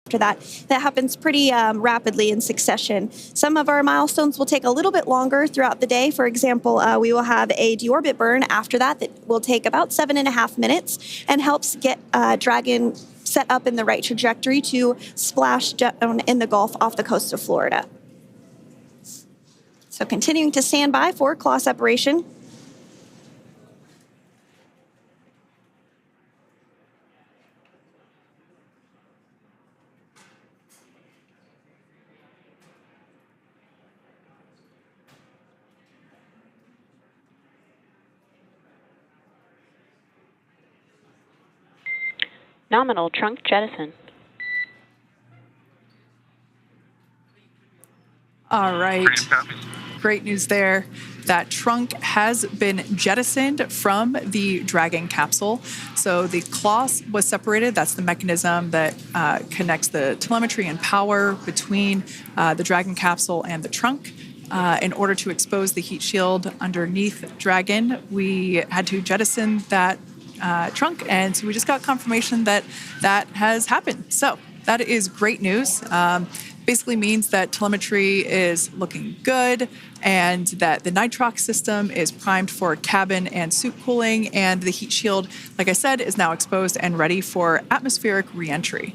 after that. That happens pretty rapidly in succession. Some of our milestones will take a little bit longer throughout the day. For example, we will have a deorbit burn after that will take about 7.5 minutes and helps get Dragon set up in the right trajectory to splash down in the Gulf off the coast of Florida. So continuing to stand by for claw separation. Nominal trunk jettison. All right. Great news there. That trunk has been jettisoned from the Dragon capsule. So the claw was separated. That's the mechanism that connects the telemetry and power between the Dragon capsule and the trunk. In order to expose the heat shield underneath Dragon, we had to jettison that trunk, and so we just got confirmation that that has happened. So that is great news. Basically means that telemetry is looking good and that the nitrox system is primed for cabin and suit cooling, and the heat shield, like I said, is now exposed and ready for atmospheric reentry.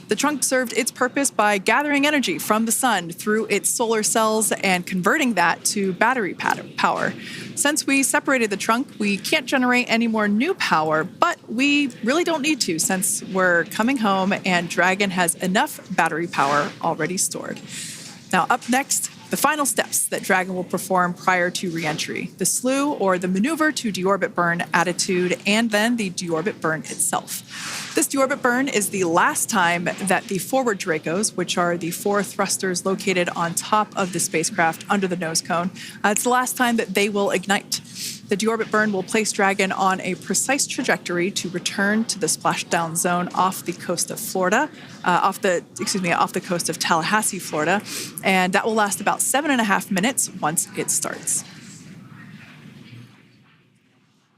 The trunk served its purpose by gathering energy from the sun through its solar cells and converting that to battery power. Since we separated the trunk, we can't generate any more new power, but we really don't need to since we're coming home and Dragon has enough battery power already stored. Now up next, the final steps that Dragon will perform prior to reentry: the slew or the maneuver to deorbit burn attitude, and then the deorbit burn itself. This deorbit burn is the last time that the forward Dracos, which are the 4 thrusters located on top of the spacecraft under the nose cone, it's the last time that they will ignite. The deorbit burn will place Dragon on a precise trajectory to return to the splashdown zone off the coast of Florida, off the coast of Tallahassee, Florida, and that will last about 7.5 minutes once it starts.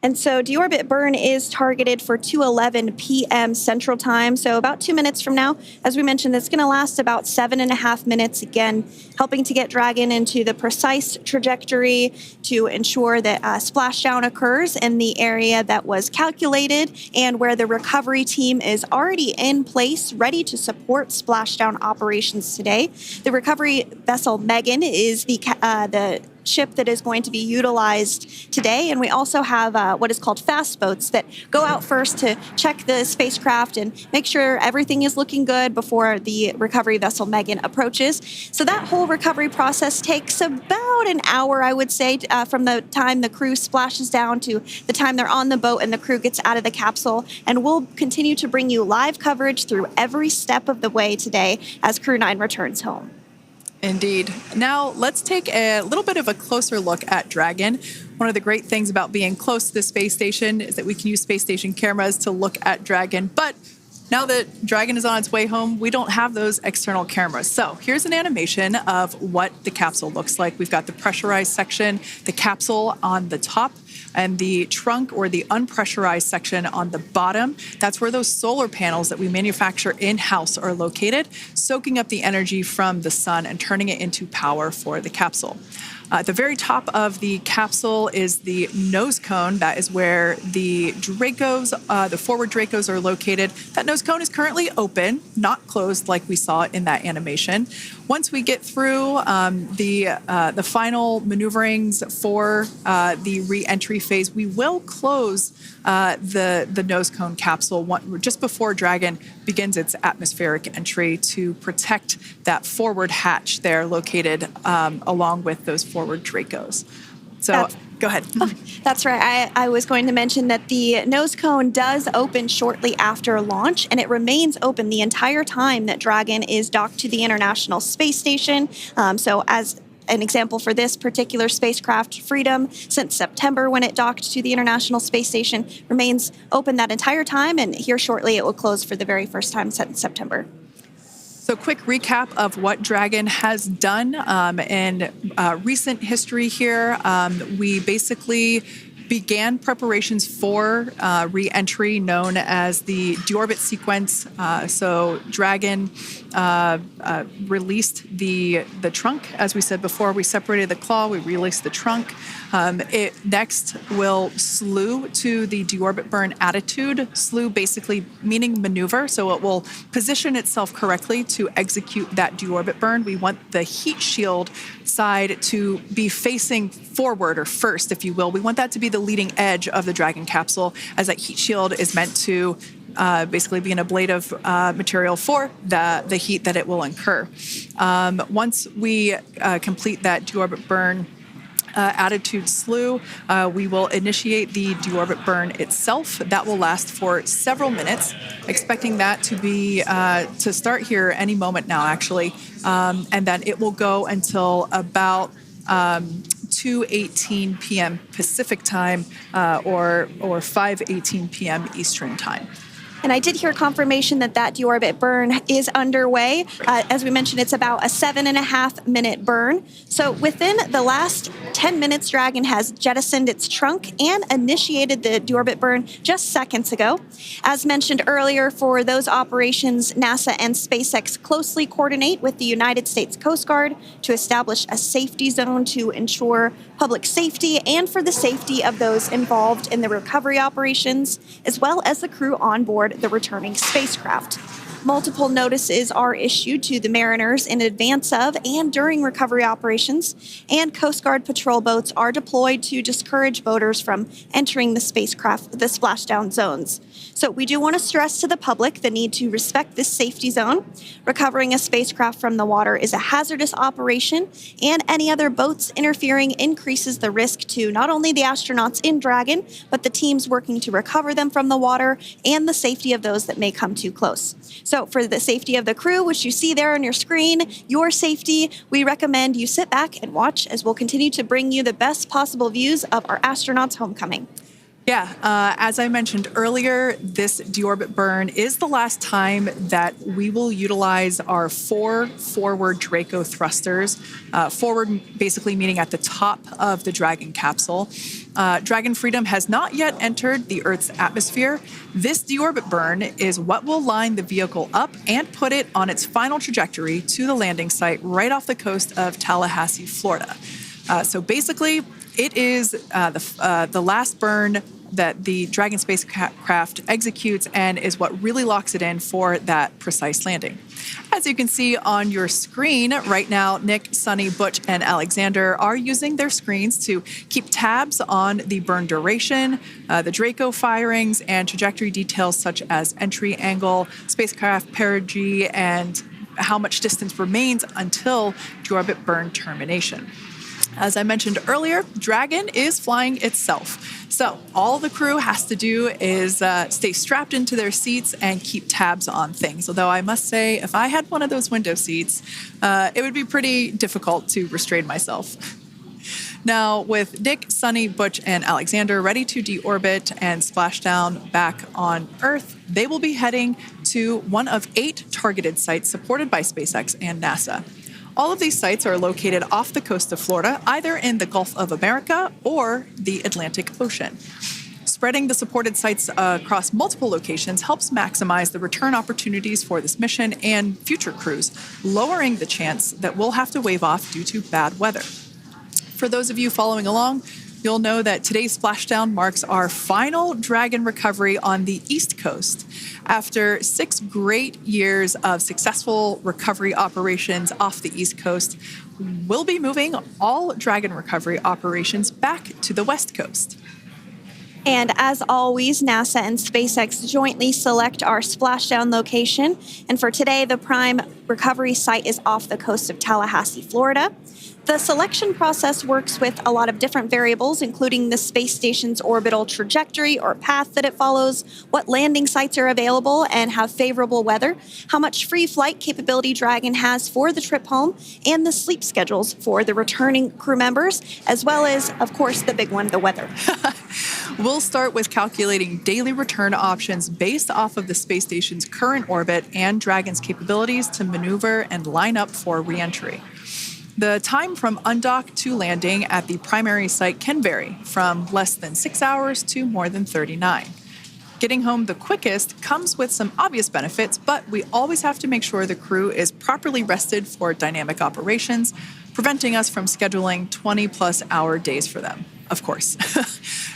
And so deorbit burn is targeted for 2:11 p.m. Central Time, so about 2 minutes from now. As we mentioned, it's going to last about 7.5 minutes, again, helping to get Dragon into the precise trajectory to ensure that splashdown occurs in the area that was calculated and where the recovery team is already in place, ready to support splashdown operations today. The recovery vessel Megan is the ship that is going to be utilized today, and we also have what is called fast boats that go out first to check the spacecraft and make sure everything is looking good before the recovery vessel Megan approaches. So that whole recovery process takes about an hour, I would say, from the time the crew splashes down to the time they're on the boat and the crew gets out of the capsule, and we'll continue to bring you live coverage through every step of the way today as CREW-9 returns home. Indeed. Now, let's take a little bit of a closer look at Dragon. One of the great things about being close to the space station is that we can use space station cameras to look at Dragon. But now that Dragon is on its way home, we don't have those external cameras. So here's an animation of what the capsule looks like. We've got the pressurized section, the capsule on the top, and the trunk or the unpressurized section on the bottom. That's where those solar panels that we manufacture in-house are located, soaking up the energy from the sun and turning it into power for the capsule. At the very top of the capsule is the nose cone. That is where the Dracos, the forward Dracos, are located. That nose cone is currently open, not closed like we saw in that animation. Once we get through the final maneuverings for the re-entry phase, we will close the nose cone capsule just before Dragon begins its atmospheric entry to protect that forward hatch there located along with those forward Dracos. So go ahead. Oh, that's right. I was going to mention that the nose cone does open shortly after launch, and it remains open the entire time that Dragon is docked to the International Space Station. So as an example for this particular spacecraft, Freedom, since September when it docked to the International Space Station, remains open that entire time, and here shortly it will close for the very first time since September. So quick recap of what Dragon has done in recent history here. We basically began preparations for re-entry known as the deorbit sequence. So Dragon released the trunk. As we said before, we separated the claw, we released the trunk. It next will slew to the deorbit burn attitude. Slew basically meaning maneuver, so it will position itself correctly to execute that deorbit burn. We want the heat shield side to be facing forward, or first, if you will. We want that to be the leading edge of the Dragon capsule, as that heat shield is meant to basically be an ablative material for the heat that it will incur. Once we complete that deorbit burn attitude slew, we will initiate the deorbit burn itself. That will last for several minutes, expecting that to be to start here any moment now, actually, and then it will go until about 2:18 p.m. Pacific time or 5:18 p.m. Eastern time. And I did hear confirmation that deorbit burn is underway. As we mentioned, it's about a 7.5-minute burn. So within the last 10 minutes, Dragon has jettisoned its trunk and initiated the deorbit burn just seconds ago. As mentioned earlier, for those operations, NASA and SpaceX closely coordinate with the United States Coast Guard to establish a safety zone to ensure public safety and for the safety of those involved in the recovery operations, as well as the crew on board the returning spacecraft. Multiple notices are issued to the mariners in advance of and during recovery operations, and Coast Guard patrol boats are deployed to discourage boaters from entering the spacecraft, the splashdown zones. So we do want to stress to the public the need to respect this safety zone. Recovering a spacecraft from the water is a hazardous operation, and any other boats interfering increases the risk to not only the astronauts in Dragon, but the teams working to recover them from the water and the safety of those that may come too close. So for the safety of the crew, which you see there on your screen, your safety, we recommend you sit back and watch as we'll continue to bring you the best possible views of our astronauts' homecoming. Yeah, as I mentioned earlier, this deorbit burn is the last time that we will utilize our 4 forward Draco thrusters. Forward basically meaning at the top of the Dragon capsule. Dragon Freedom has not yet entered the Earth's atmosphere. This deorbit burn is what will line the vehicle up and put it on its final trajectory to the landing site right off the coast of Tallahassee, Florida. So basically, it is the last burn that the Dragon spacecraft executes and is what really locks it in for that precise landing. As you can see on your screen right now, Nick, Sunny, Butch, and Alexander are using their screens to keep tabs on the burn duration, the Draco firings, and trajectory details such as entry angle, spacecraft perigee, and how much distance remains until deorbit burn termination. As I mentioned earlier, Dragon is flying itself. So all the crew has to do is stay strapped into their seats and keep tabs on things. Although I must say, if I had one of those window seats, it would be pretty difficult to restrain myself. Now, with Nick, Sunny, Butch, and Alexander ready to deorbit and splash down back on Earth, they will be heading to one of 8 targeted sites supported by SpaceX and NASA. All of these sites are located off the coast of Florida, either in the Gulf of America or the Atlantic Ocean. Spreading the supported sites across multiple locations helps maximize the return opportunities for this mission and future crews, lowering the chance that we'll have to wave off due to bad weather. For those of you following along, you'll know that today's splashdown marks our final Dragon recovery on the East Coast. After 6 great years of successful recovery operations off the East Coast, we'll be moving all Dragon recovery operations back to the West Coast. And as always, NASA and SpaceX jointly select our splashdown location. And for today, the prime recovery site is off the coast of Tallahassee, Florida. The selection process works with a lot of different variables, including the space station's orbital trajectory or path that it follows, what landing sites are available and have favorable weather, how much free flight capability Dragon has for the trip home, and the sleep schedules for the returning crew members, as well as, of course, the big one, the weather. We'll start with calculating daily return options based off of the space station's current orbit and Dragon's capabilities to maneuver and line up for re-entry. The time from undock to landing at the primary site can vary from less than 6 hours to more than 39. Getting home the quickest comes with some obvious benefits, but we always have to make sure the crew is properly rested for dynamic operations, preventing us from scheduling 20-plus hour days for them, of course.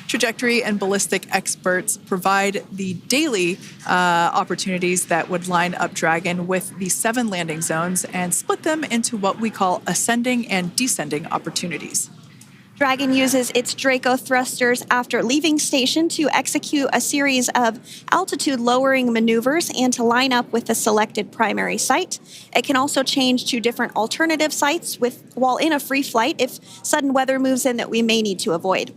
Trajectory and ballistic experts provide the daily opportunities that would line up Dragon with the 7 landing zones and split them into what we call ascending and descending opportunities. Dragon uses its Draco thrusters after leaving station to execute a series of altitude-lowering maneuvers and to line up with the selected primary site. It can also change to different alternative sites while in a free flight if sudden weather moves in that we may need to avoid.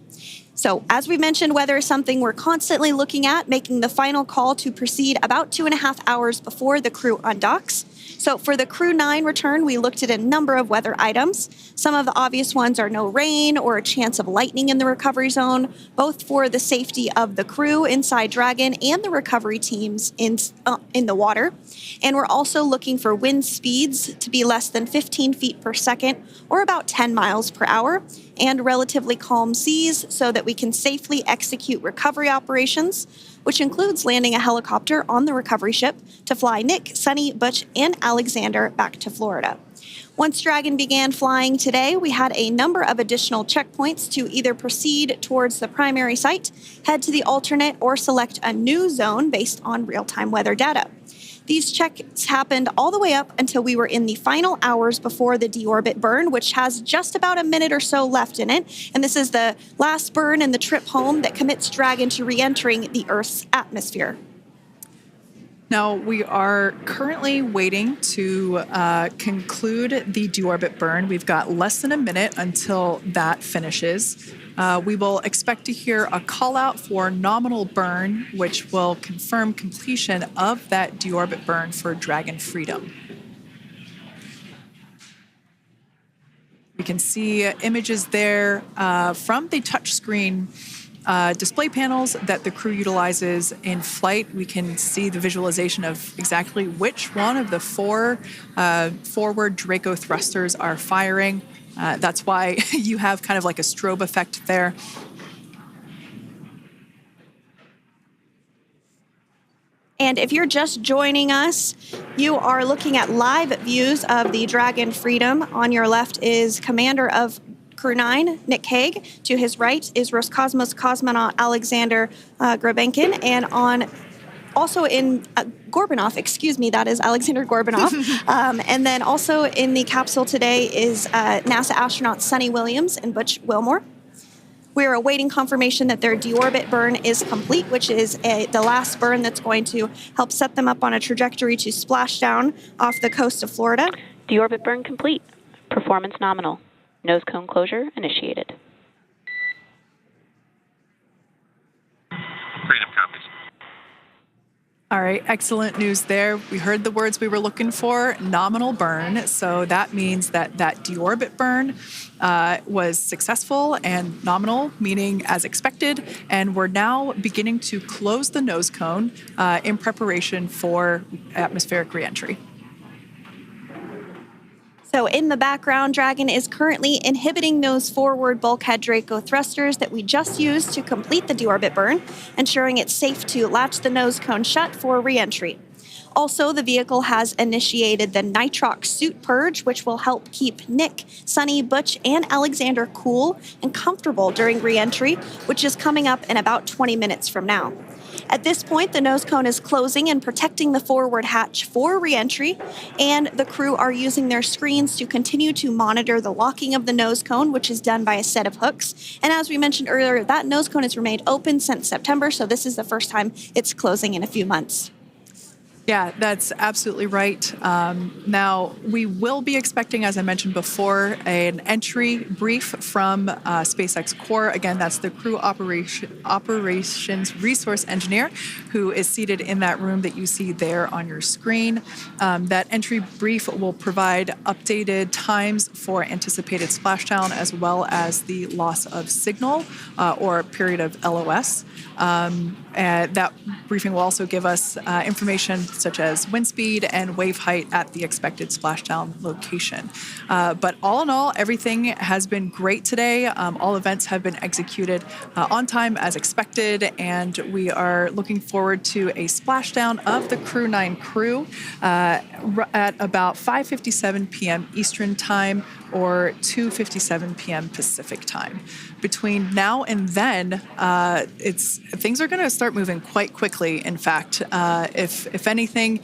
So, as we mentioned, weather is something we're constantly looking at, making the final call to proceed about 2.5 hours before the crew undocks. So for the CREW-9 return, we looked at a number of weather items. Some of the obvious ones are no rain or a chance of lightning in the recovery zone, both for the safety of the crew inside Dragon and the recovery teams in the water. And we're also looking for wind speeds to be less than 15 feet per second or about 10 miles per hour, and relatively calm seas so that we can safely execute recovery operations, which includes landing a helicopter on the recovery ship to fly Nick, Sunny, Butch, and Alexander back to Florida. Once Dragon began flying today, we had a number of additional checkpoints to either proceed towards the primary site, head to the alternate, or select a new zone based on real-time weather data. These checks happened all the way up until we were in the final hours before the deorbit burn, which has just about a minute or so left in it. And this is the last burn in the trip home that commits Dragon to re-entering the Earth's atmosphere. Now, we are currently waiting to conclude the deorbit burn. We've got less than a minute until that finishes. We will expect to hear a call out for nominal burn, which will confirm completion of that deorbit burn for Dragon Freedom. We can see images there from the touchscreen display panels that the crew utilizes in flight. We can see the visualization of exactly which one of the 4 forward Draco thrusters are firing. That's why you have kind of like a strobe effect there. And if you're just joining us, you are looking at live views of the Dragon Freedom. On your left is Commander of CREW-9, Nick Hague. To his right is Roscosmos cosmonaut Alexander Grebenkin. And also in Gorbanov, that is Alexander Gorbanov. And then also in the capsule today is NASA astronauts Sunny Williams and Butch Wilmore. We are awaiting confirmation that their deorbit burn is complete, which is the last burn that's going to help set them up on a trajectory to splash down off the coast of Florida. Deorbit burn complete. Performance nominal. Nose cone closure initiated. Freedom copies. All right, excellent news there. We heard the words we were looking for, nominal burn. So that means that deorbit burn was successful and nominal, meaning as expected. And we're now beginning to close the nose cone in preparation for atmospheric reentry. So in the background, Dragon is currently inhibiting those forward bulkhead Draco thrusters that we just used to complete the deorbit burn, ensuring it's safe to latch the nose cone shut for reentry. Also, the vehicle has initiated the nitrox suit purge, which will help keep Nick, Sunny, Butch, and Alexander cool and comfortable during reentry, which is coming up in about 20 minutes from now. At this point, the nose cone is closing and protecting the forward hatch for reentry, and the crew are using their screens to continue to monitor the locking of the nose cone, which is done by a set of hooks. And as we mentioned earlier, that nose cone has remained open since September, so this is the first time it's closing in a few months. Yeah, that's absolutely right. Now, we will be expecting, as I mentioned before, an entry brief from SpaceX Core. Again, that's the crew operations resource engineer who is seated in that room that you see there on your screen. That entry brief will provide updated times for anticipated splashdown as well as the loss of signal or period of LOS. That briefing will also give us information such as wind speed and wave height at the expected splashdown location. But all in all, everything has been great today. All events have been executed on time as expected, and we are looking forward to a splashdown of the CREW-9 crew at about 5:57 p.m. Eastern Time or 2:57 p.m. Pacific Time. Between now and then, things are going to start moving quite quickly. In fact, if anything,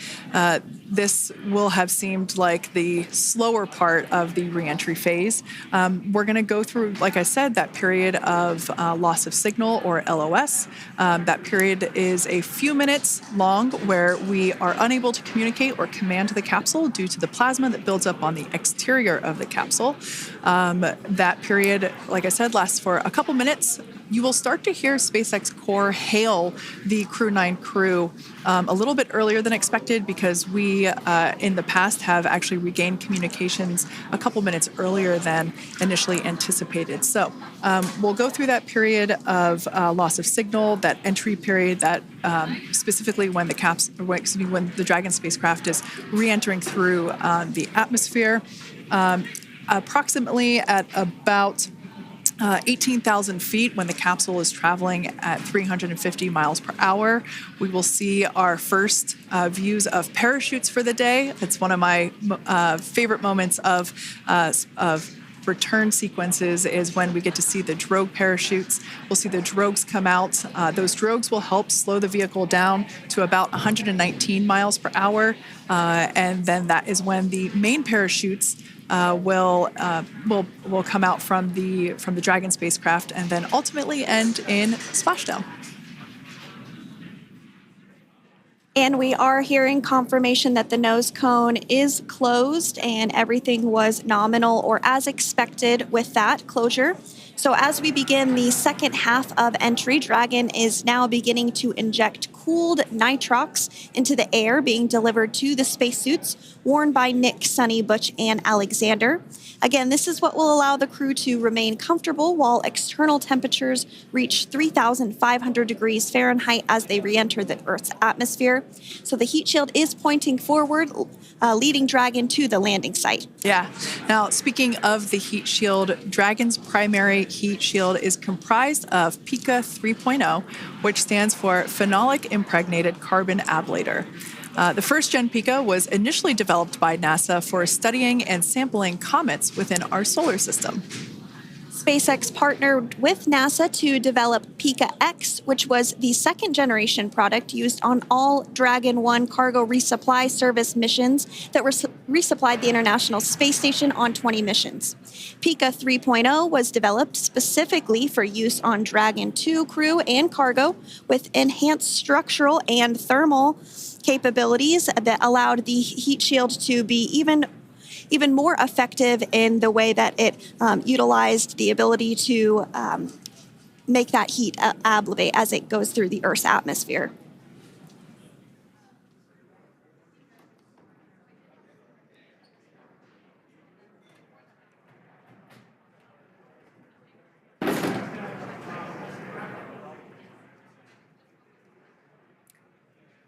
this will have seemed like the slower part of the reentry phase. We're going to go through, like I said, that period of loss of signal, or LOS. That period is a few minutes long where we are unable to communicate or command the capsule due to the plasma that builds up on the exterior of the capsule. That period, like I said, lasts for a couple minutes. You will start to hear SpaceX Core hail the CREW-9 crew a little bit earlier than expected, because we, in the past, have actually regained communications a couple minutes earlier than initially anticipated. So we'll go through that period of loss of signal, that entry period, that specifically when the Dragon spacecraft is re-entering through the atmosphere. Approximately at about 18,000 feet, when the capsule is traveling at 350 miles per hour, we will see our first views of parachutes for the day. It's one of my favorite moments of return sequences, is when we get to see the drogue parachutes. We'll see the drogues come out. Those drogues will help slow the vehicle down to about 119 miles per hour. And then that is when the main parachutes will come out from the Dragon spacecraft, and then ultimately end in splashdown. And we are hearing confirmation that the nose cone is closed and everything was nominal or as expected with that closure. So as we begin the second half of entry, Dragon is now beginning to inject cooled nitrox into the air being delivered to the spacesuits worn by Nick, Sunny, Butch, and Alexander. Again, this is what will allow the crew to remain comfortable while external temperatures reach 3,500 degrees Fahrenheit as they re-enter the Earth's atmosphere. So the heat shield is pointing forward, leading Dragon to the landing site. Yeah. Now, speaking of the heat shield, Dragon's primary heat shield is comprised of PICA 3.0, which stands for Phenolic Impregnated Carbon Ablator. The first-gen PICA was initially developed by NASA for studying and sampling comets within our solar system. SpaceX partnered with NASA to develop PICA-X, which was the second-generation product used on all Dragon 1 cargo resupply service missions that resupplied the International Space Station on 20 missions. PICA 3.0 was developed specifically for use on Dragon 2 crew and cargo, with enhanced structural and thermal capabilities that allowed the heat shield to be even more effective in the way that it utilized the ability to make that heat ablevate as it goes through the Earth's atmosphere.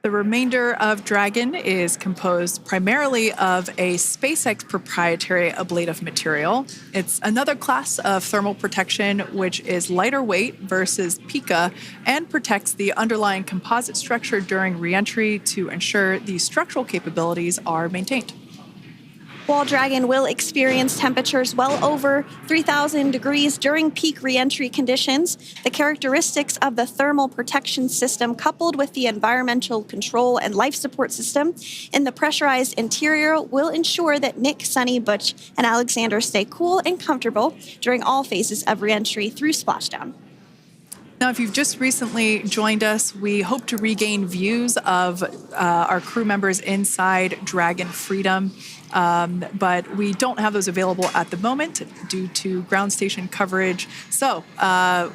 The remainder of Dragon is composed primarily of a SpaceX proprietary ablative material. It's another class of thermal protection which is lighter weight versus PICA and protects the underlying composite structure during reentry to ensure the structural capabilities are maintained. While Dragon will experience temperatures well over 3,000 degrees during peak reentry conditions, the characteristics of the thermal protection system coupled with the environmental control and life support system in the pressurized interior will ensure that Nick, Sunny, Butch, and Alexander stay cool and comfortable during all phases of reentry through splashdown. Now, if you've just recently joined us, we hope to regain views of our crew members inside Dragon Freedom. But we don't have those available at the moment due to ground station coverage. So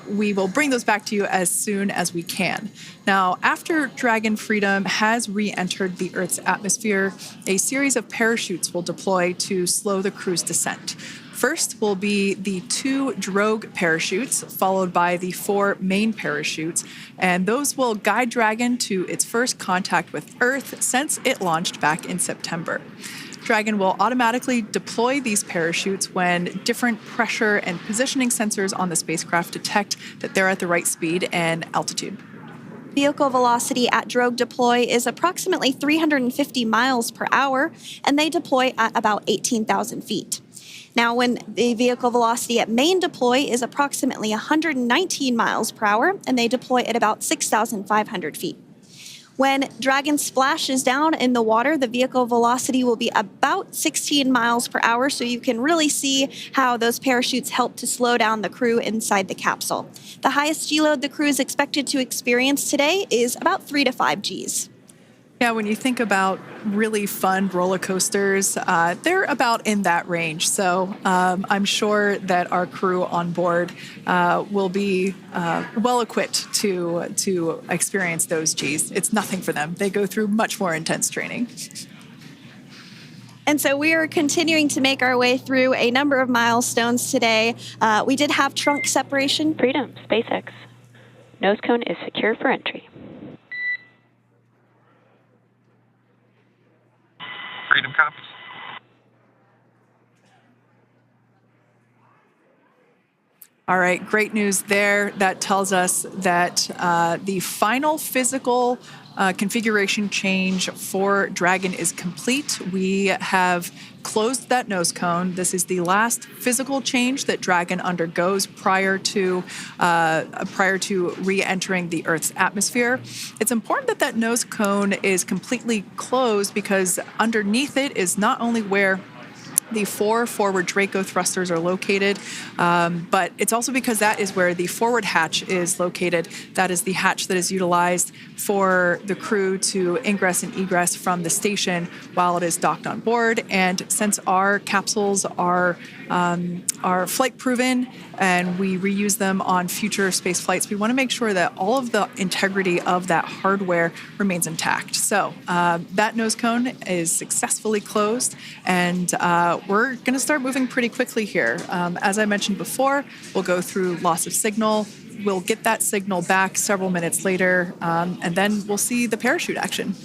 we will bring those back to you as soon as we can. Now, after Dragon Freedom has re-entered the Earth's atmosphere, a series of parachutes will deploy to slow the crew's descent. First will be the 2 drogue parachutes, followed by the 4 main parachutes, and those will guide Dragon to its first contact with Earth since it launched back in September. Dragon will automatically deploy these parachutes when different pressure and positioning sensors on the spacecraft detect that they're at the right speed and altitude. Vehicle velocity at drogue deploy is approximately 350 miles per hour, and they deploy at about 18,000 feet. Now, when the vehicle velocity at main deploy is approximately 119 miles per hour, and they deploy at about 6,500 feet. When Dragon splashes down in the water, the vehicle velocity will be about 16 miles per hour, so you can really see how those parachutes help to slow down the crew inside the capsule. The highest G-load the crew is expected to experience today is about 3 to 5 Gs. Yeah, when you think about really fun roller coasters, they're about in that range. So I'm sure that our crew on board will be well equipped to experience those Gs. It's nothing for them. They go through much more intense training. And so we are continuing to make our way through a number of milestones today. We did have trunk separation. Freedom, SpaceX. Nose cone is secure for entry. Freedom copies. All right, great news there. That tells us that the final physical configuration change for Dragon is complete. We have closed that nose cone. This is the last physical change that Dragon undergoes prior to re-entering the Earth's atmosphere. It's important that that nose cone is completely closed because underneath it is not only where the 4 forward Draco thrusters are located, but it's also because that is where the forward hatch is located. That is the hatch that is utilized for the crew to ingress and egress from the station while it is docked on board. And since our capsules are flight proven and we reuse them on future space flights, we want to make sure that all of the integrity of that hardware remains intact. So that nose cone is successfully closed, and we're going to start moving pretty quickly here. As I mentioned before, we'll go through loss of signal. We'll get that signal back several minutes later, and then we'll see the parachute action.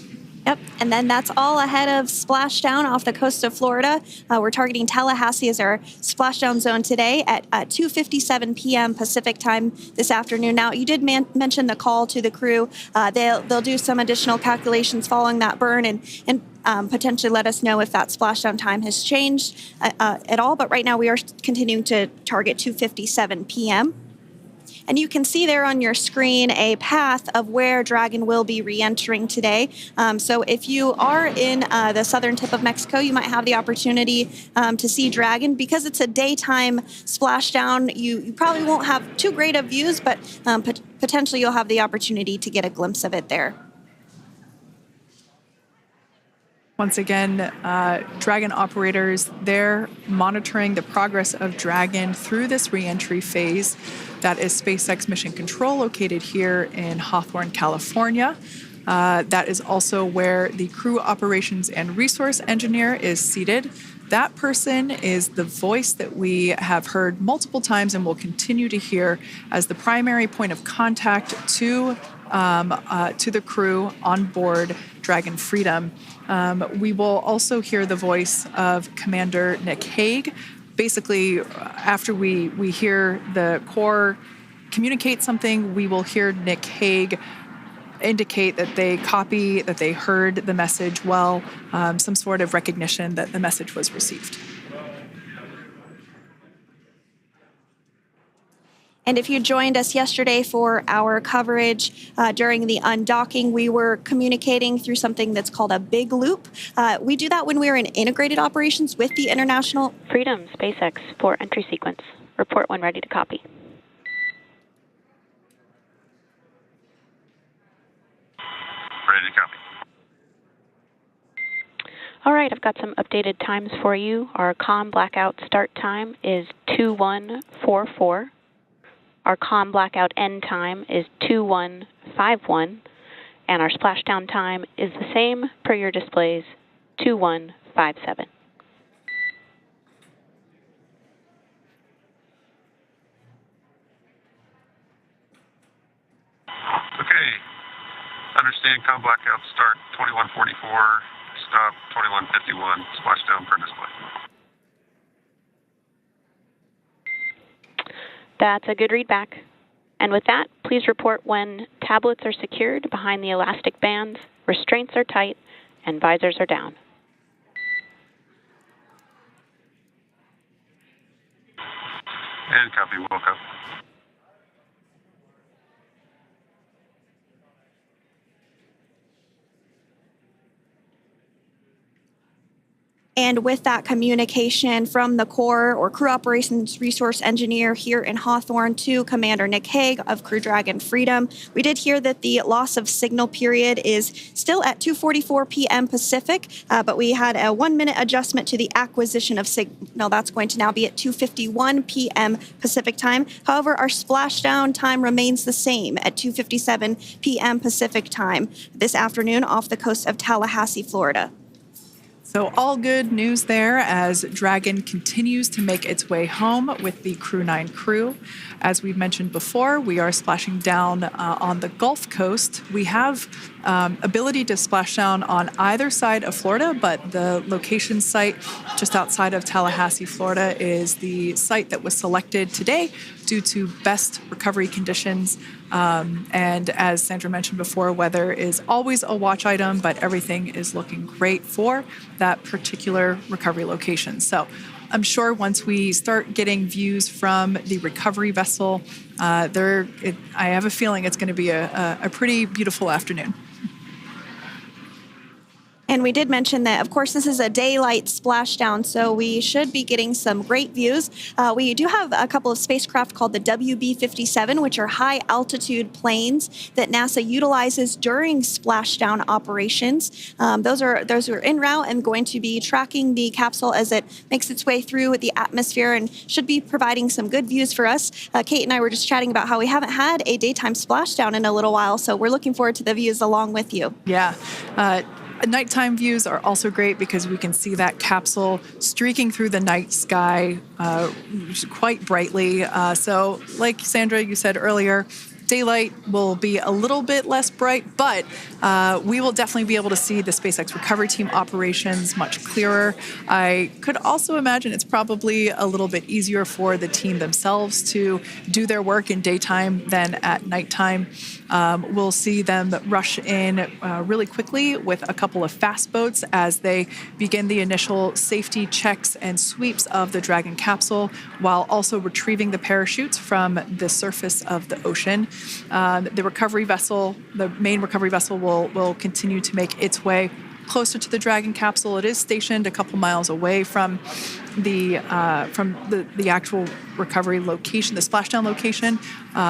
Yep, and then that's all ahead of splashdown off the coast of Florida. We're targeting Tallahassee as our splashdown zone today at 2:57 p.m. Pacific time this afternoon. Now, you did mention the call to the crew. They'll do some additional calculations following that burn and potentially let us know if that splashdown time has changed at all. But right now, we are continuing to target 2:57 p.m. And you can see there on your screen a path of where Dragon will be re-entering today. So if you are in the southern tip of Mexico, you might have the opportunity to see Dragon. Because it's a daytime splashdown, you probably won't have too great of views, but potentially you'll have the opportunity to get a glimpse of it there. Once again, Dragon operators, they're monitoring the progress of Dragon through this re-entry phase. That is SpaceX Mission Control, located here in Hawthorne, California. That is also where the crew operations and resource engineer is seated. That person is the voice that we have heard multiple times and will continue to hear as the primary point of contact to the crew on board Dragon Freedom. We will also hear the voice of Commander Nick Hague. Basically, after we hear the Corps communicate something, we will hear Nick Hague indicate that they copy, that they heard the message well, some sort of recognition that the message was received. And if you joined us yesterday for our coverage during the undocking, we were communicating through something that's called a big loop. We do that when we're in integrated operations with the International Freedom, SpaceX, for entry sequence. Report when ready to copy. Ready to copy. All right, I've got some updated times for you. Our COM blackout start time is 2144. Our COM blackout end time is 2151, and our splashdown time is the same per your displays, 2157. Understand, com blackout, start 2144, stop 2151, splashdown per display. That's a good readback. And with that, please report when tablets are secured behind the elastic bands, restraints are tight, and visors are down. And copy, welcome. And with that communication from the Corps or Crew Operations Resource Engineer here in Hawthorne to Commander Nick Hague of Crew Dragon Freedom, we did hear that the loss of signal period is still at 2:44 p.m. Pacific, but we had a 1-minute adjustment to the acquisition of signal. That's going to now be at 2:51 p.m. Pacific time. However, our splashdown time remains the same at 2:57 p.m. Pacific time this afternoon off the coast of Tallahassee, Florida. So all good news there as Dragon continues to make its way home with the CREW-9 crew. As we've mentioned before, we are splashing down on the Gulf Coast. We have ability to splash down on either side of Florida, but the location site just outside of Tallahassee, Florida is the site that was selected today due to best recovery conditions. And as Sandra mentioned before, weather is always a watch item, but everything is looking great for that particular recovery location. So I'm sure once we start getting views from the recovery vessel, I have a feeling it's going to be a pretty beautiful afternoon. And we did mention that, of course, this is a daylight splashdown, so we should be getting some great views. We do have a couple of spacecraft called the WB-57, which are high-altitude planes that NASA utilizes during splashdown operations. Those are en route and going to be tracking the capsule as it makes its way through the atmosphere and should be providing some good views for us. Kate and I were just chatting about how we haven't had a daytime splashdown in a little while, so we're looking forward to the views along with you. Yeah. Nighttime views are also great because we can see that capsule streaking through the night sky quite brightly. So like Sandra, you said earlier, daylight will be a little bit less bright, but we will definitely be able to see the SpaceX recovery team operations much clearer. I could also imagine it's probably a little bit easier for the team themselves to do their work in daytime than at nighttime. We'll see them rush in really quickly with a couple of fast boats as they begin the initial safety checks and sweeps of the Dragon capsule, while also retrieving the parachutes from the surface of the ocean. The recovery vessel, the main recovery vessel, will continue to make its way closer to the Dragon capsule. It is stationed a couple miles away from the actual recovery location, the splashdown location,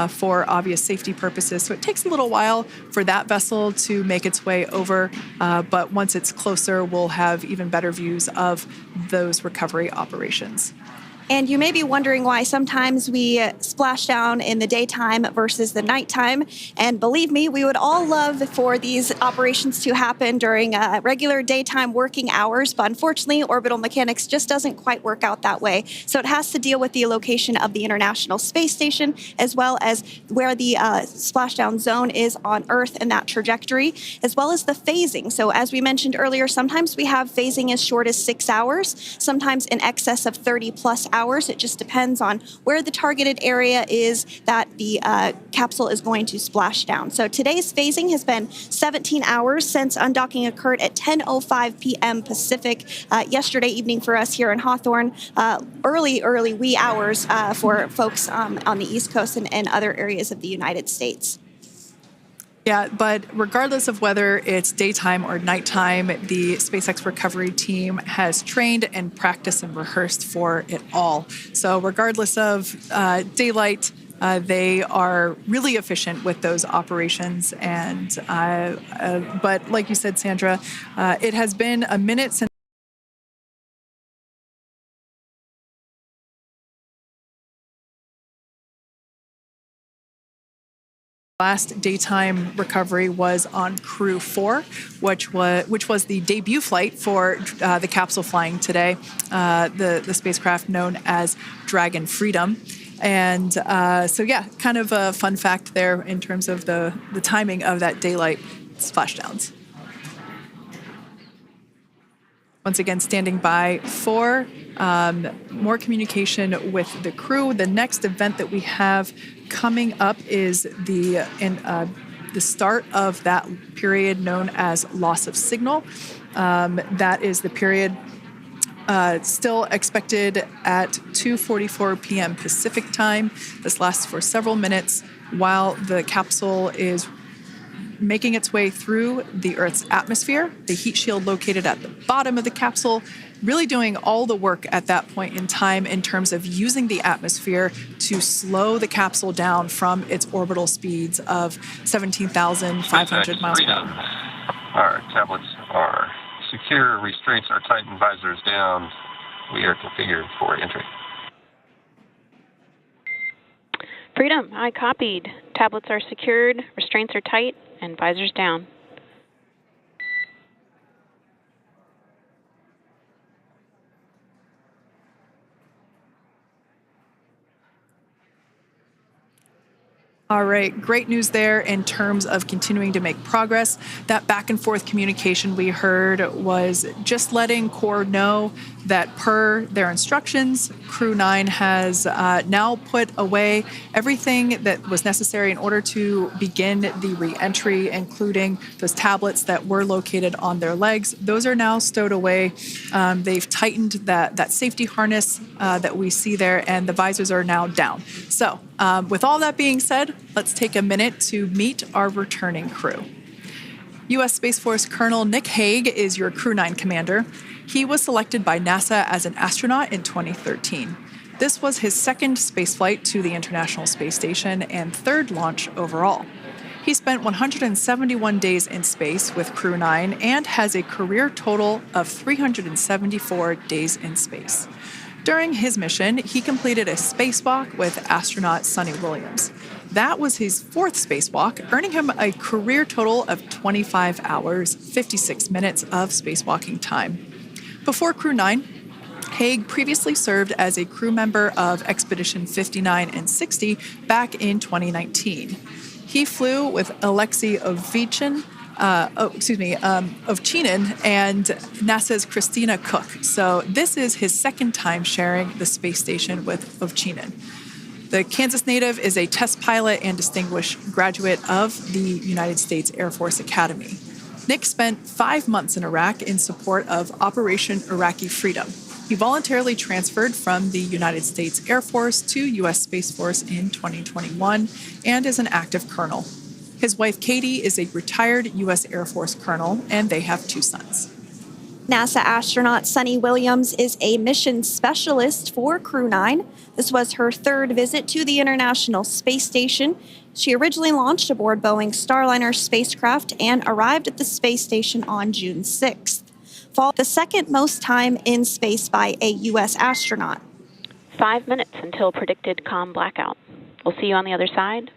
for obvious safety purposes. So it takes a little while for that vessel to make its way over, but once it's closer, we'll have even better views of those recovery operations. And you may be wondering why sometimes we splash down in the daytime versus the nighttime. And believe me, we would all love for these operations to happen during regular daytime working hours. But unfortunately, orbital mechanics just doesn't quite work out that way. So it has to deal with the location of the International Space Station, as well as where the splashdown zone is on Earth and that trajectory, as well as the phasing. So as we mentioned earlier, sometimes we have phasing as short as 6 hours, sometimes in excess of 30 plus hours. It just depends on where the targeted area is that the capsule is going to splash down. So today's phasing has been 17 hours since undocking occurred at 10:05 p.m. Pacific yesterday evening for us here in Hawthorne. Early wee hours for folks on the East Coast and other areas of the United States. Yeah, but regardless of whether it's daytime or nighttime, the SpaceX recovery team has trained and practiced and rehearsed for it all. So regardless of daylight, they are really efficient with those operations. And but like you said, Sandra, it has been a minute since last daytime recovery was on Crew-4, which was the debut flight for the capsule flying today, the spacecraft known as Dragon Freedom. And so, yeah, kind of a fun fact there in terms of the timing of that daylight splashdowns. Once again, standing by for more communication with the crew. The next event that we have coming up is the start of that period known as loss of signal. That is the period still expected at 2:44 p.m. Pacific time. This lasts for several minutes while the capsule is making its way through the Earth's atmosphere. The heat shield located at the bottom of the capsule, really doing all the work at that point in time in terms of using the atmosphere to slow the capsule down from its orbital speeds of 17,500 miles per hour. Our tablets are secure, restraints are tightened, visors down. We are configured for entry. Freedom, I copied. Tablets are secured, restraints are tight, and visors down. All right, great news there in terms of continuing to make progress. That back and forth communication we heard was just letting Core know that per their instructions, CREW-9 has now put away everything that was necessary in order to begin the re-entry, including those tablets that were located on their legs. Those are now stowed away. They've tightened that safety harness that we see there, and the visors are now down. So with all that being said, let's take a minute to meet our returning crew. U.S. Space Force Colonel Nick Hague is your CREW-9 commander. He was selected by NASA as an astronaut in 2013. This was his second spaceflight to the International Space Station and third launch overall. He spent 171 days in space with CREW-9 and has a career total of 374 days in space. During his mission, he completed a spacewalk with astronaut Suni Williams. That was his fourth spacewalk, earning him a career total of 25 hours, 56 minutes of spacewalking time. Before CREW-9, Hague previously served as a crew member of Expedition 59 and 60 back in 2019. He flew with Alexei Ovchinin and NASA's Christina Cook. So this is his second time sharing the space station with Ovchinin. The Kansas native is a test pilot and distinguished graduate of the United States Air Force Academy. Nick spent 5 months in Iraq in support of Operation Iraqi Freedom. He voluntarily transferred from the United States Air Force to U.S. Space Force in 2021 and is an active colonel. His wife, Katie, is a retired U.S. Air Force colonel, and they have 2 sons. NASA astronaut Suni Williams is a mission specialist for CREW-9. This was her third visit to the International Space Station. She originally launched aboard Boeing Starliner spacecraft and arrived at the space station on June 6th, followed the second most time in space by a U.S. astronaut. 5 minutes until predicted comm blackout. We'll see you on the other side.